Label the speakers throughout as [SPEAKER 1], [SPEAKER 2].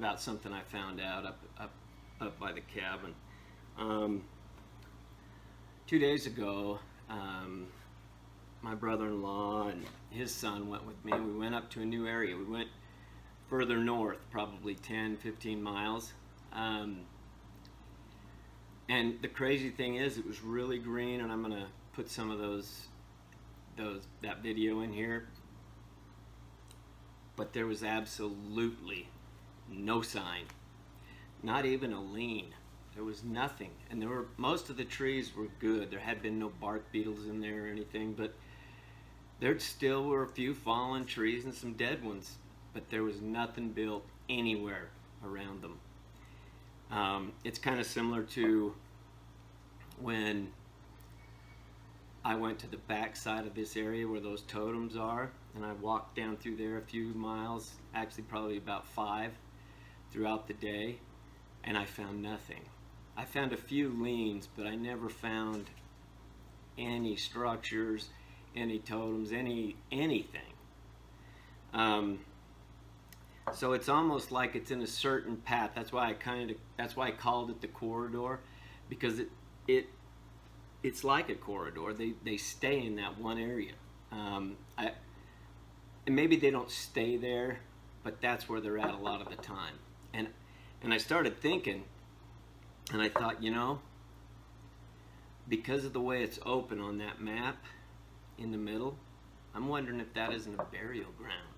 [SPEAKER 1] about something I found out up by the cabin. 2 days ago, my brother-in-law and his son went with me. We went up to a new area. We went further north, probably 10-15 miles. And the crazy thing is, it was really green, and I'm gonna put some of that video in here. But there was absolutely no sign, not even a lean. There was nothing, and most of the trees were good. There had been no bark beetles in there or anything, but there still were a few fallen trees and some dead ones, but there was nothing built anywhere around them. It's kind of similar to when I went to the back side of this area where those totems are, and I walked down through there a few miles, actually probably about 5 throughout the day, and I found nothing. I found a few leans, but I never found any structures, any totems, anything. So it's almost like it's in a certain path. That's why I called it the corridor, because it's like a corridor. They stay in that one area. And maybe they don't stay there, but that's where they're at a lot of the time. And I started thinking, and I thought, you know, because of the way it's open on that map in the middle, I'm wondering if that isn't a burial ground.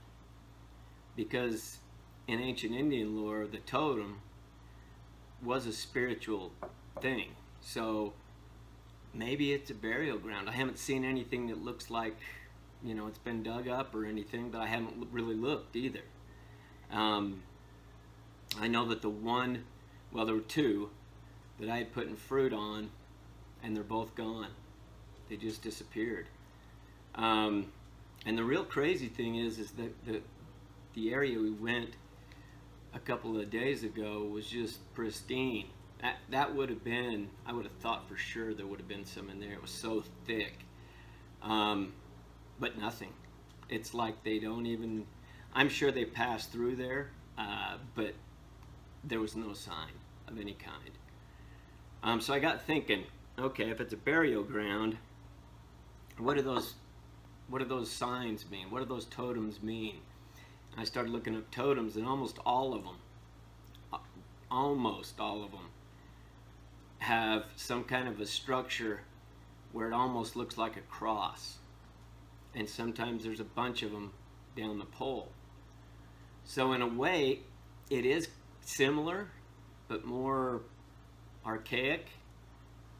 [SPEAKER 1] Because in ancient Indian lore, the totem was a spiritual thing. So maybe it's a burial ground. I haven't seen anything that looks like, you know, it's been dug up or anything, but I haven't really looked either. I know that well, there were 2 that I had put fruit on, and they're both gone. They just disappeared. And the real crazy thing is that the area we went a couple of days ago was just pristine. That would have been, I would have thought for sure there would have been some in there. It was so thick. But nothing. It's like they don't even, I'm sure they passed through there, but there was no sign of any kind. So I got thinking, okay, if it's a burial ground, what do those signs mean? What do those totems mean? And I started looking up totems, and almost all of them have some kind of a structure where it almost looks like a cross. And sometimes there's a bunch of them down the pole. So in a way, it is similar, but more archaic.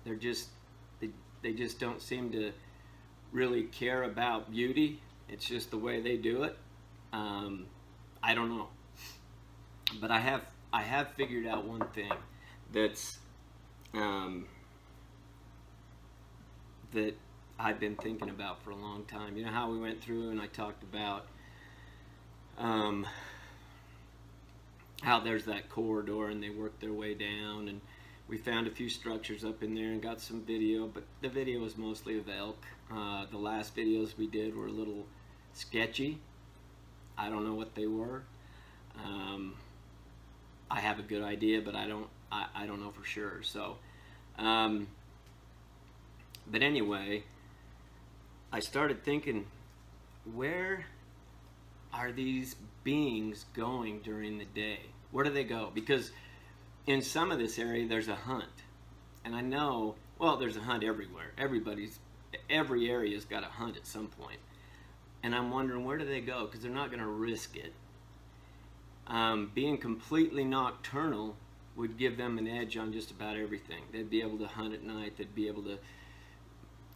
[SPEAKER 1] They just don't seem to really care about beauty. It's just the way they do it. I don't know, but I have figured out one thing that's that I've been thinking about for a long time. You know how we went through and I talked about how there's that corridor and they worked their way down, and we found a few structures up in there and got some video, but the video was mostly of elk. The last videos we did were a little sketchy. I don't know what they were. I have a good idea, but I don't know for sure. So, but anyway, I started thinking, where are these beings going during the day? Where do they go? Because in some of this area there's a hunt, and I know, well, there's a hunt everywhere. Every area's got a hunt at some point, and I'm wondering, where do they go? Because they're not going to risk it. Being completely nocturnal would give them an edge on just about everything. They'd be able to hunt at night. They'd be able to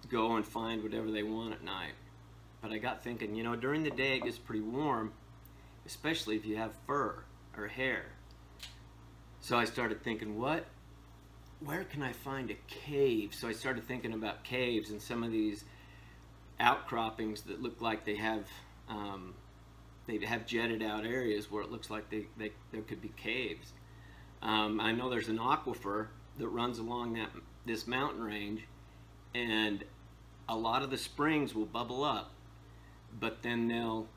[SPEAKER 1] go and find whatever they want at night. But I got thinking, you know, during the day it gets pretty warm, especially if you have fur or hair. So I started thinking, where can I find a cave? So I started thinking about caves and some of these outcroppings that look like they have jetted out areas where it looks like there could be caves. I know there's an aquifer that runs along this mountain range, and a lot of the springs will bubble up, but then they'll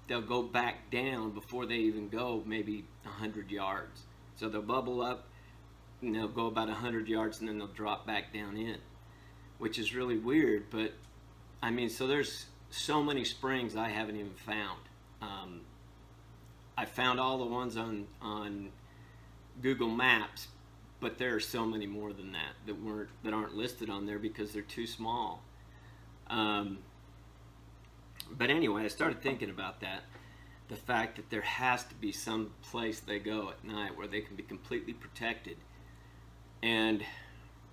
[SPEAKER 1] they'll go back down before they even go maybe 100 yards. So they'll bubble up and they'll go about 100 yards and then they'll drop back down in, which is really weird. But I mean, so there's so many springs I haven't even found. I found all the ones on Google Maps, but there are so many more than that aren't listed on there because they're too small. But anyway, I started thinking about that. The fact that there has to be some place they go at night where they can be completely protected. And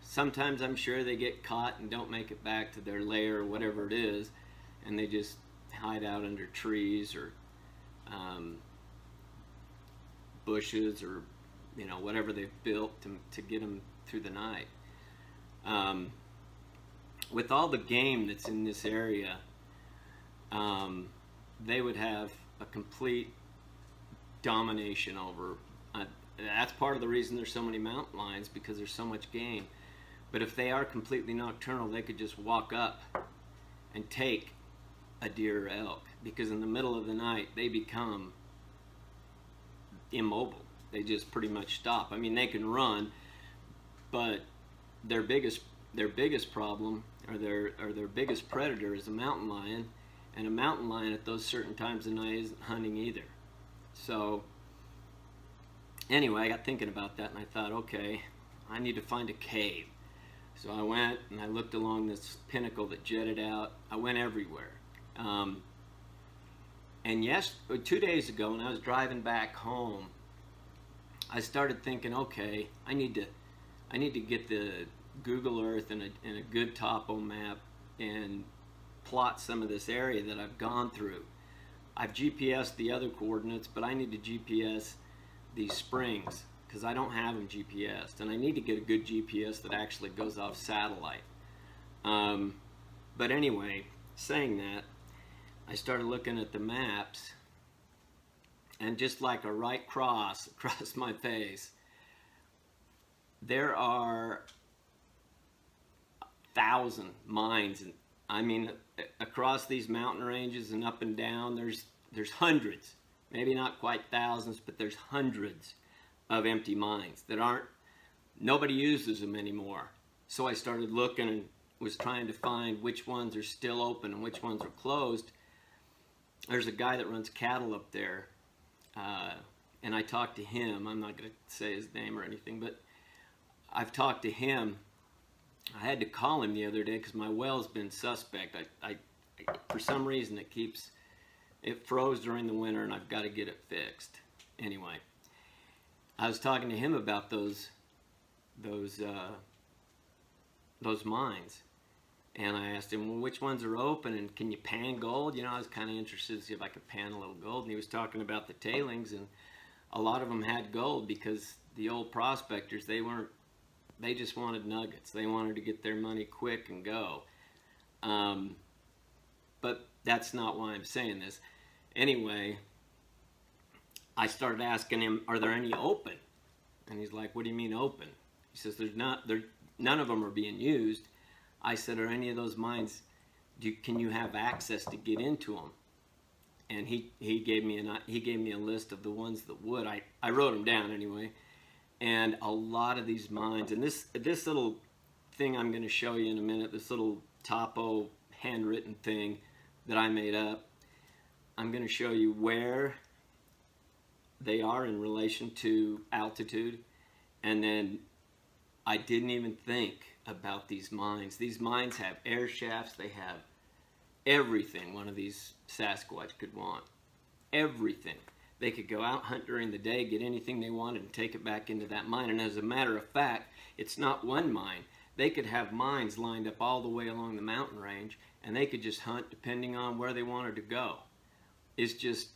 [SPEAKER 1] sometimes I'm sure they get caught and don't make it back to their lair or whatever it is, and they just hide out under trees or bushes or, you know, whatever they've built to get them through the night. With all the game that's in this area, they would have a complete domination over. That's part of the reason there's so many mountain lions, because there's so much game. But if they are completely nocturnal, they could just walk up and take a deer or elk, because in the middle of the night they become immobile. They just pretty much stop. I mean, they can run, but their biggest problem, or their biggest predator, is a mountain lion. And a mountain lion at those certain times of night isn't hunting either. So anyway, I got thinking about that and I thought, okay, I need to find a cave. So I went and I looked along this pinnacle that jutted out. I went everywhere. And 2 days ago, when I was driving back home, I started thinking, okay, I need to get the Google Earth and a good topo map and plot some of this area that I've gone through. I've GPSed the other coordinates, but I need to GPS these springs because I don't have them GPSed, and I need to get a good GPS that actually goes off satellite. But anyway, saying that, I started looking at the maps, and just like a right cross across my face, there are 1,000 mines. And I mean, across these mountain ranges and up and down, there's hundreds, maybe not quite thousands, but there's hundreds of empty mines that nobody uses them anymore. So I started looking and was trying to find which ones are still open and which ones are closed. There's a guy that runs cattle up there, and I talked to him. I'm not going to say his name or anything, but I've talked to him. I had to call him the other day because my well's been suspect. For some reason it froze during the winter, and I've got to get it fixed. Anyway, I was talking to him about those mines, and I asked him, well, which ones are open, and can you pan gold? You know, I was kind of interested to see if I could pan a little gold, and he was talking about the tailings, and a lot of them had gold because the old prospectors, they just wanted nuggets. They wanted to get their money quick and go. But that's not why I'm saying this. Anyway, I started asking him, are there any open? And he's like, what do you mean open? He says, none of them are being used. I said, are any of those mines, can you have access to get into them? And he gave me a list of the ones that would. I wrote them down anyway. And a lot of these mines, and this little thing I'm going to show you in a minute, this little topo handwritten thing that I made up, I'm going to show you where they are in relation to altitude. And then I didn't even think about these mines. These mines have air shafts. They have everything one of these Sasquatch could want. Everything. They could go out, hunt during the day, get anything they wanted, and take it back into that mine. And as a matter of fact, it's not one mine. They could have mines lined up all the way along the mountain range, and they could just hunt depending on where they wanted to go. It's just,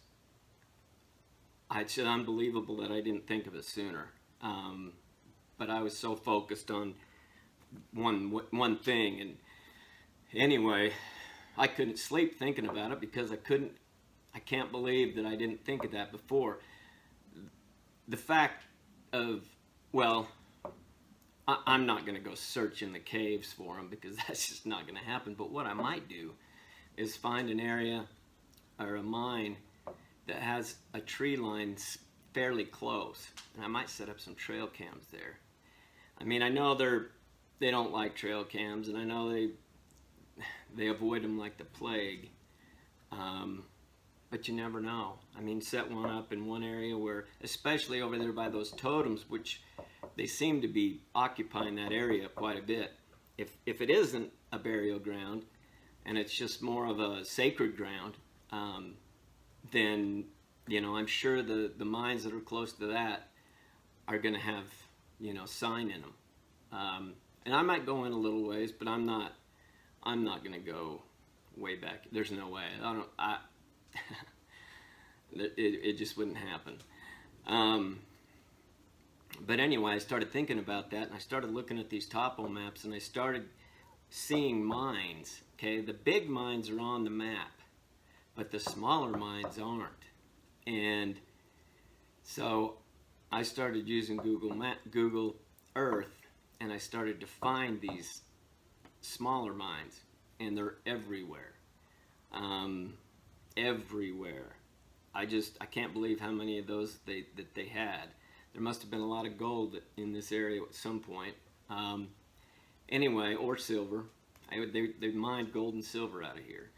[SPEAKER 1] it's unbelievable that I didn't think of it sooner. But I was so focused on one thing. And anyway, I couldn't sleep thinking about it because I can't believe that I didn't think of that before. The fact of, well, I'm not going to go search in the caves for them because that's just not going to happen. But what I might do is find an area or a mine that has a tree line fairly close, and I might set up some trail cams there. I mean, I know they don't like trail cams, and I know they avoid them like the plague. But you never know. I mean, set one up in one area where, especially over there by those totems, which they seem to be occupying that area quite a bit. If it isn't a burial ground and it's just more of a sacred ground, then, you know, I'm sure the mines that are close to that are going to have, you know, sign in them. And I might go in a little ways, but I'm not going to go way back. There's no way. It just wouldn't happen. But anyway, I started thinking about that, and I started looking at these topo maps, and I started seeing mines. Okay, the big mines are on the map, but the smaller mines aren't. And so I started using Google Earth, and I started to find these smaller mines, and they're everywhere. Everywhere. I can't believe how many of those that they had. There must have been a lot of gold in this area at some point. Anyway, or silver. They mined gold and silver out of here.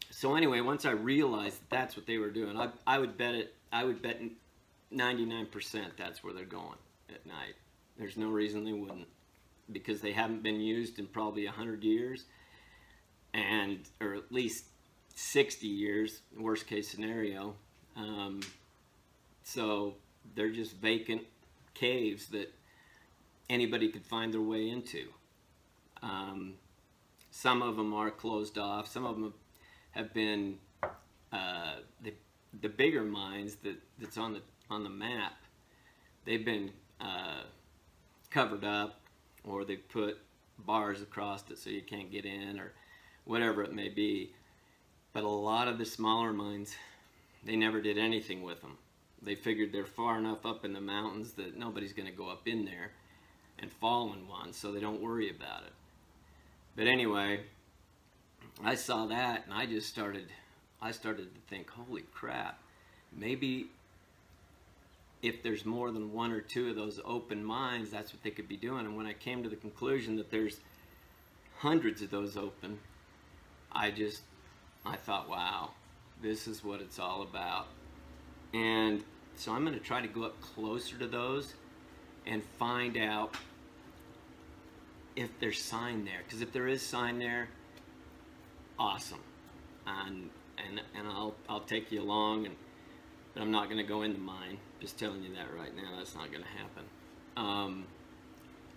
[SPEAKER 1] So anyway, once I realized that's what they were doing, I would bet 99% that's where they're going at night. There's no reason they wouldn't, because they haven't been used in probably 100 years, or at least 60 years, worst case scenario. So they're just vacant caves that anybody could find their way into. Some of them are closed off. Some of them have been the bigger mines that's on the map. They've been covered up, or they put bars across it so you can't get in, or whatever it may be. But a lot of the smaller mines, they never did anything with them. They figured they're far enough up in the mountains that nobody's going to go up in there and fall in one, so they don't worry about it. But anyway, I saw that, and I started to think, holy crap, maybe if there's more than one or two of those open mines, that's what they could be doing. And when I came to the conclusion that there's hundreds of those open, I thought, wow, this is what it's all about. And so I'm going to try to go up closer to those and find out if there's sign there. Because if there is sign there, awesome. And I'll take you along, but I'm not going to go in the mine. Just telling you that right now, that's not going to happen.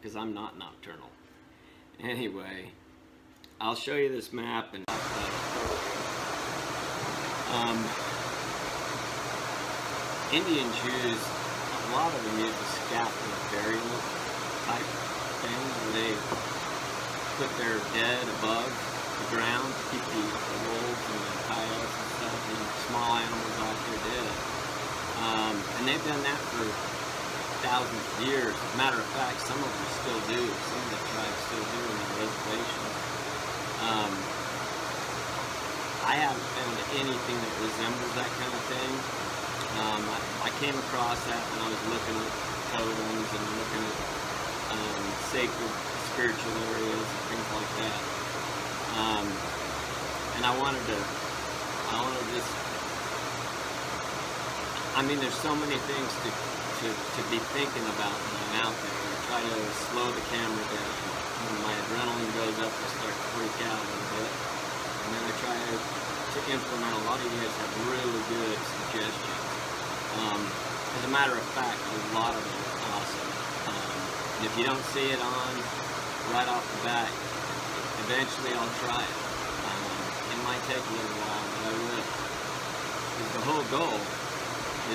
[SPEAKER 1] Because I'm not nocturnal. Anyway, I'll show you this map and Indians use, a lot of them use a scapular burial type thing where they put their dead above the ground to keep the wolves and the coyotes and stuff and small animals off their dead. And they've done that for thousands of years. As a matter of fact, some of them still do. Some of the tribes still do in their reservations. I haven't found anything that resembles that kind of thing. I came across that when I was looking at totems and looking at sacred spiritual areas and things like that. And I wanted to just, I mean, there's so many things to be thinking about when I'm out there. I try to slow the camera down. When my adrenaline goes up, I start to freak out a little bit. And then I try to implement. A lot of you guys have really good suggestions. As a matter of fact, a lot of them are awesome. And if you don't see it on right off the bat, eventually I'll try it. It might take a little while, but I will. Because the whole goal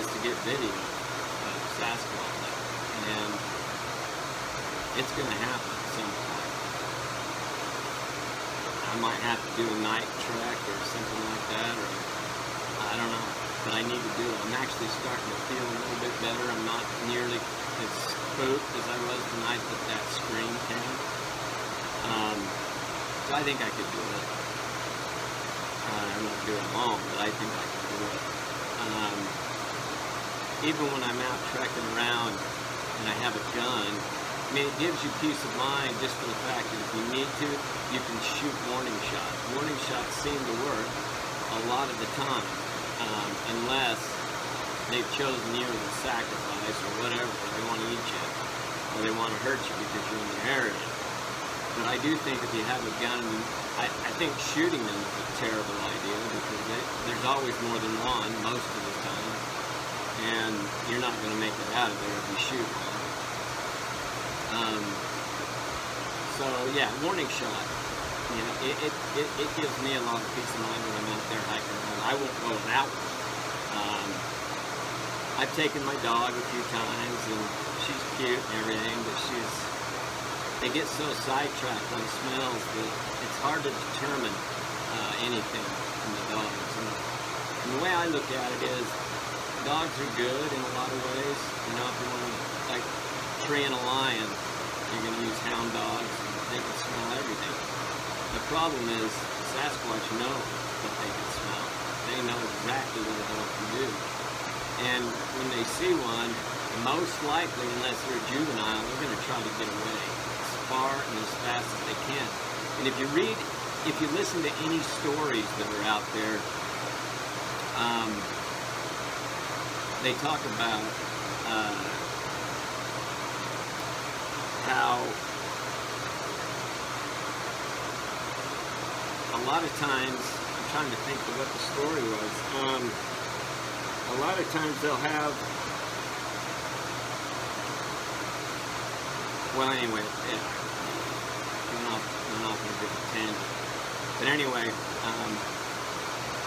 [SPEAKER 1] is to get video of Sasquatch. And it's going to happen at some point. I might have to do a night trek or something like that, or I don't know. But I need to do it. I'm actually starting to feel a little bit better. I'm not nearly as spooked as I was the night that that scream came. So I think I could do it. I I'm not doing it alone, but I think I can do it. Even when I'm out trekking around and I have a gun, I mean, it gives you peace of mind just for the fact that if you need to, you can shoot warning shots. Warning shots seem to work a lot of the time, unless they've chosen you as a sacrifice or whatever. They want to eat you, or they want to hurt you because you're in their area. But I do think if you have a gun, I think shooting them is a terrible idea because there's always more than one most of the time, and you're not going to make it out of there if you shoot one. So yeah, warning shot. You know, it gives me a lot of peace of mind when I'm out there hiking around. I won't go without one. I've taken my dog a few times, and she's cute and everything, but they get so sidetracked on smells that it's hard to determine anything from the dogs. And the way I look at it is, dogs are good in a lot of ways. You know, if you want to, like, train a lion, you're going to use hound dogs, and they can smell everything. The problem is, Sasquatch know what they can smell. They know exactly what a dog can do. And when they see one, most likely, unless they're a juvenile, they're going to try to get away as far and as fast as they can. And if you listen to any stories that are out there, they talk about how a lot of times, I'm trying to think of what the story was, a lot of times they'll have, well anyway, yeah, I'm not going to give a tangent. But anyway,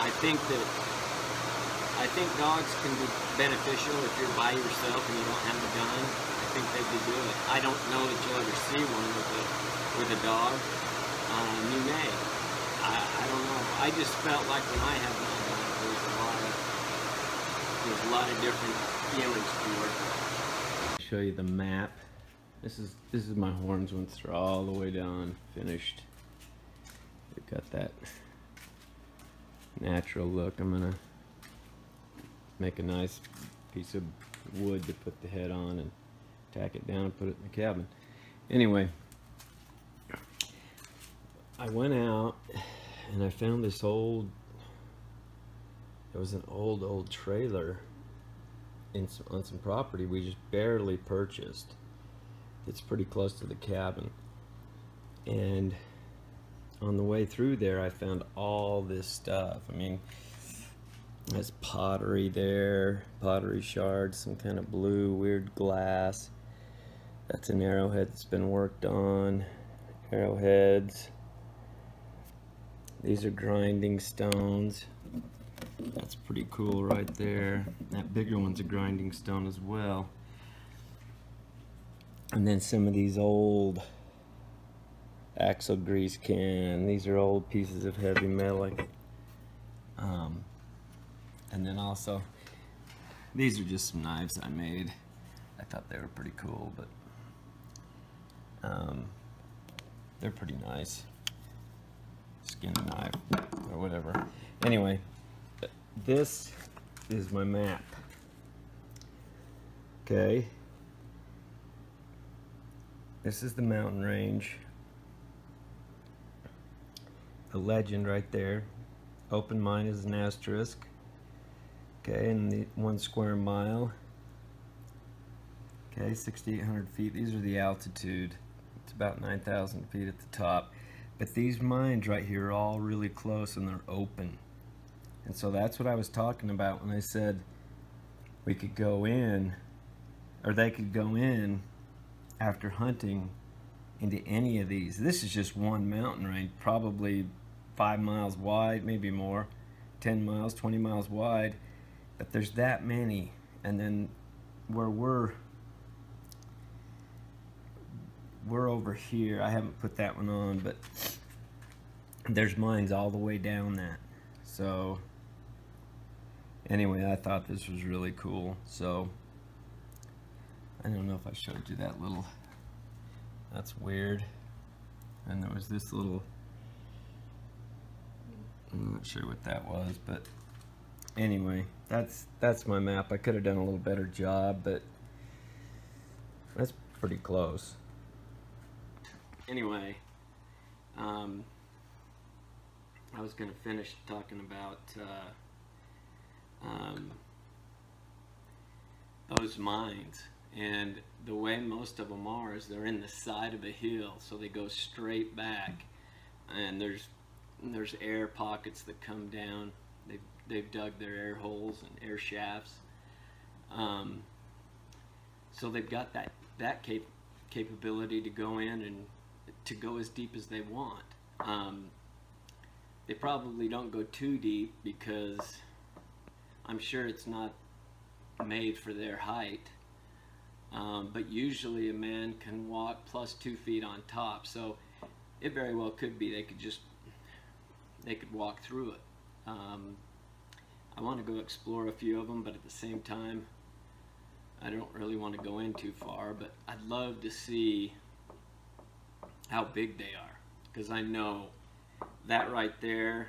[SPEAKER 1] I think dogs can be beneficial if you're by yourself and you don't have a gun. I think they'd be good. I don't know that you'll ever see one with a dog. You may. I don't know. I just felt like when I had my dog, there's a lot of different feelings to it. I'll show you the map. This is my horns once they're all the way down, finished. They've got that natural look. I'm gonna make a nice piece of wood to put the head on and tack it down and put it in the cabin. Anyway, I went out and I found this old, it was an old trailer on some property we just barely purchased. It's pretty close to the cabin, and on the way through there I found all this stuff. I mean, there's pottery there, pottery shards, some kind of blue weird glass. That's an arrowhead that's been worked on. Arrowheads. These are grinding stones. That's pretty cool right there. That bigger one's a grinding stone as well. And then some of these old axle grease can. These are old pieces of heavy metal. And then also, these are just some knives I made. I thought they were pretty cool, but they're pretty nice. Skin knife or whatever. Anyway, this is my map. Okay. This is the mountain range. A legend right there. Open mine is an asterisk. Okay, and the 1 square mile. Okay, 6,800 feet. These are the altitude. It's about 9,000 feet at the top. But these mines right here are all really close and they're open. And so that's what I was talking about when I said we could go in, or they could go in after hunting into any of these. This is just one mountain range, probably 5 miles wide, maybe more, 10 miles, 20 miles wide. But there's that many. And then where we're over here, I haven't put that one on, but there's mines all the way down that. So anyway, I thought this was really cool. So I don't know if I showed you that little, that's weird. And there was this little, I'm not sure what that was, but anyway, that's my map. I could have done a little better job, but that's pretty close. Anyway, I was going to finish talking about those mines, and the way most of them are is they're in the side of a hill, so they go straight back, and there's air pockets that come down. They've dug their air holes and air shafts, so they've got that capability to go in and to go as deep as they want. They probably don't go too deep because I'm sure it's not made for their height, but usually a man can walk plus 2 feet on top, so it very well could be they could walk through it. I want to go explore a few of them, but at the same time I don't really want to go in too far, but I'd love to see how big they are, because I know that right there,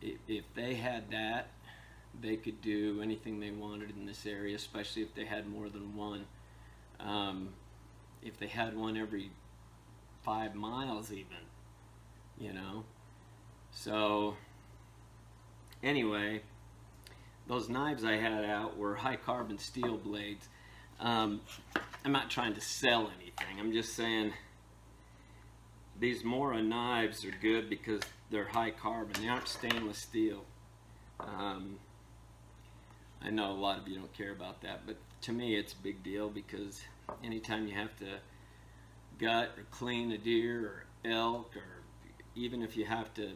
[SPEAKER 1] if they had that, they could do anything they wanted in this area, especially if they had more than one. If they had one every 5 miles even, you know. So anyway, those knives I had out were high carbon steel blades. I'm not trying to sell anything, I'm just saying these Mora knives are good because they're high carbon. They aren't stainless steel. I know a lot of you don't care about that, but to me it's a big deal, because anytime you have to gut or clean a deer or elk, or even if you have to,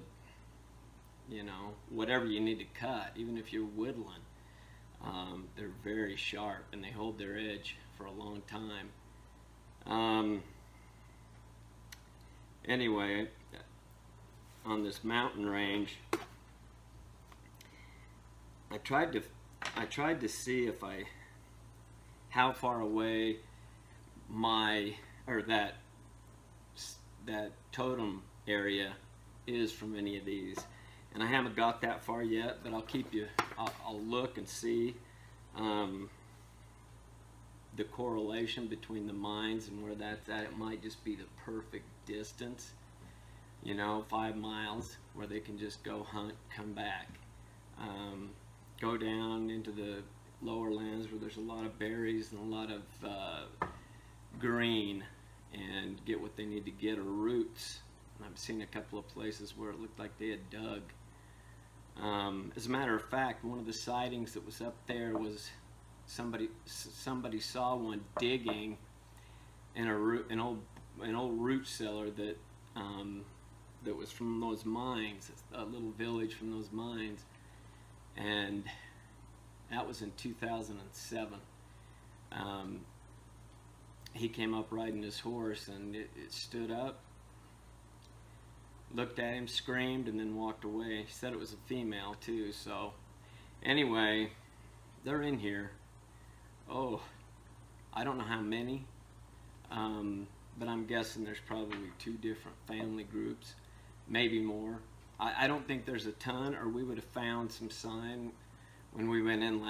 [SPEAKER 1] you know, whatever you need to cut, even if you're whittling, they're very sharp and they hold their edge for a long time. Anyway, on this mountain range, I tried to see if how far away that totem area is from any of these, and I haven't got that far yet, but I'll look and see the correlation between the mines and where that's at. It might just be the perfect distance, you know, 5 miles where they can just go hunt, come back, go down into the lower lands where there's a lot of berries and a lot of green, and get what they need to get, or roots. And I've seen a couple of places where it looked like they had dug. As a matter of fact, one of the sightings that was up there was somebody saw one digging in an old root cellar that was from those mines, a little village from those mines, and that was in 2007. He came up riding his horse, and it stood up, looked at him, screamed, and then walked away. He said it was a female too. So anyway, they're in here. Oh, I don't know how many, but I'm guessing there's probably 2 different family groups, maybe more. I don't think there's a ton, or we would have found some sign when we went in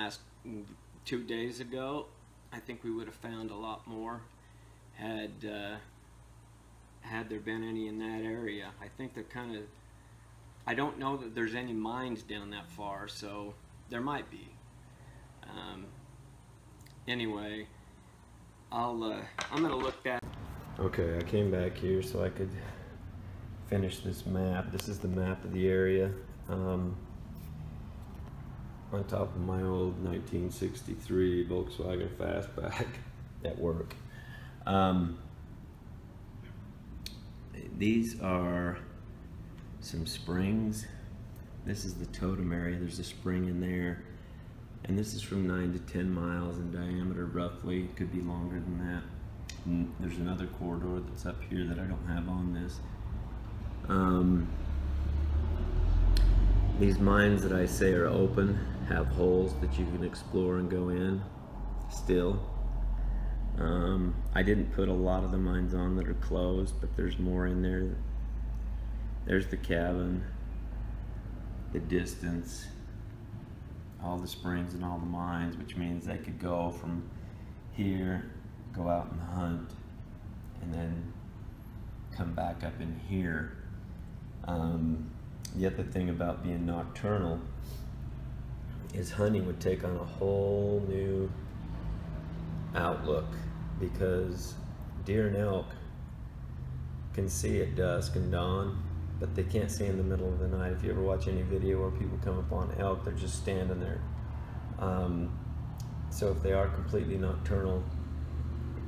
[SPEAKER 1] 2 days ago. I think we would have found a lot more had there been any in that area. I think they're kind of, I don't know that there's any mines down that far, so there might be. Anyway, I'm gonna look at. Okay, I came back here so I could finish this map. This is the map of the area. On top of my old 1963 Volkswagen Fastback at work. These are some springs. This is the totem area. There's a spring in there, and this is from 9 to 10 miles in diameter roughly. It could be longer than that. And there's another corridor that's up here that I don't have on this. These mines that I say are open have holes that you can explore and go in still. I didn't put a lot of the mines on that are closed, but there's more in there. There's the cabin.
[SPEAKER 2] the distance, all the springs and all the mines, which means they could go from here, go out and hunt, and then come back up in here. The other thing about being nocturnal is hunting would take on a whole new outlook, because deer and elk can see at dusk and dawn, but they can't see in the middle of the night. If you ever watch any video where people come upon elk, they're just standing there. So if they are completely nocturnal,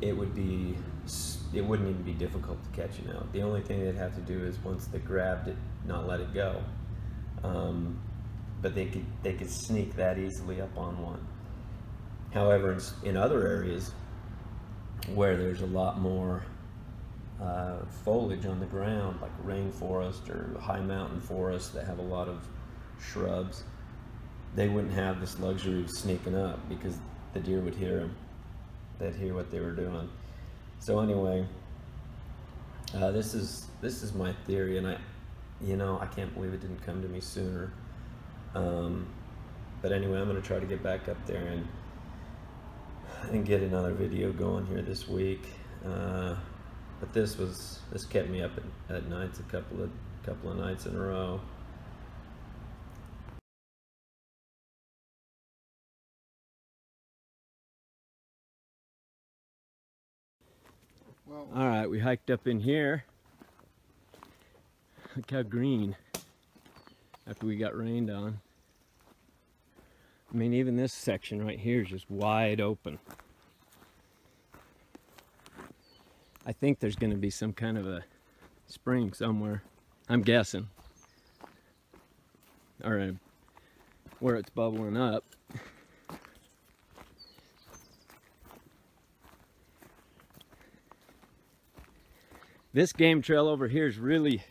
[SPEAKER 2] it wouldn't even be difficult to catch an elk. The only thing they'd have to do is, once they grabbed it, not let it go. But they could sneak that easily up on one. However, in other areas where there's a lot more foliage on the ground, like rainforest or high mountain forests that have a lot of shrubs, they wouldn't have this luxury of sneaking up, because the deer would hear them. They'd hear what they were doing. So anyway, this is my theory, and I can't believe it didn't come to me sooner. But anyway, I'm going to try to get back up there and get another video going here this week. But this kept me up at nights a couple of nights in a row.
[SPEAKER 1] Well, all right, we hiked up in here. Look how green after we got rained on. I mean, even this section right here is just wide open. I think there's going to be some kind of a spring somewhere, I'm guessing, or where it's bubbling up. This game trail over here is really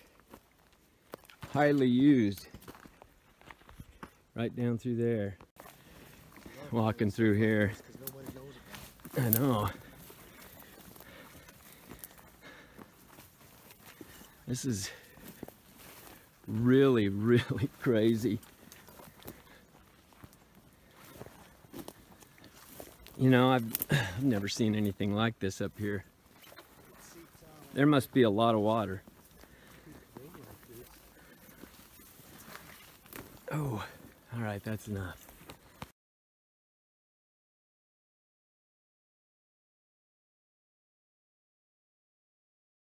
[SPEAKER 1] highly used. Right down through there. Walking through here. I know. This is really, really crazy. You know, I've never seen anything like this up here. There must be a lot of water. Oh, all right, that's enough.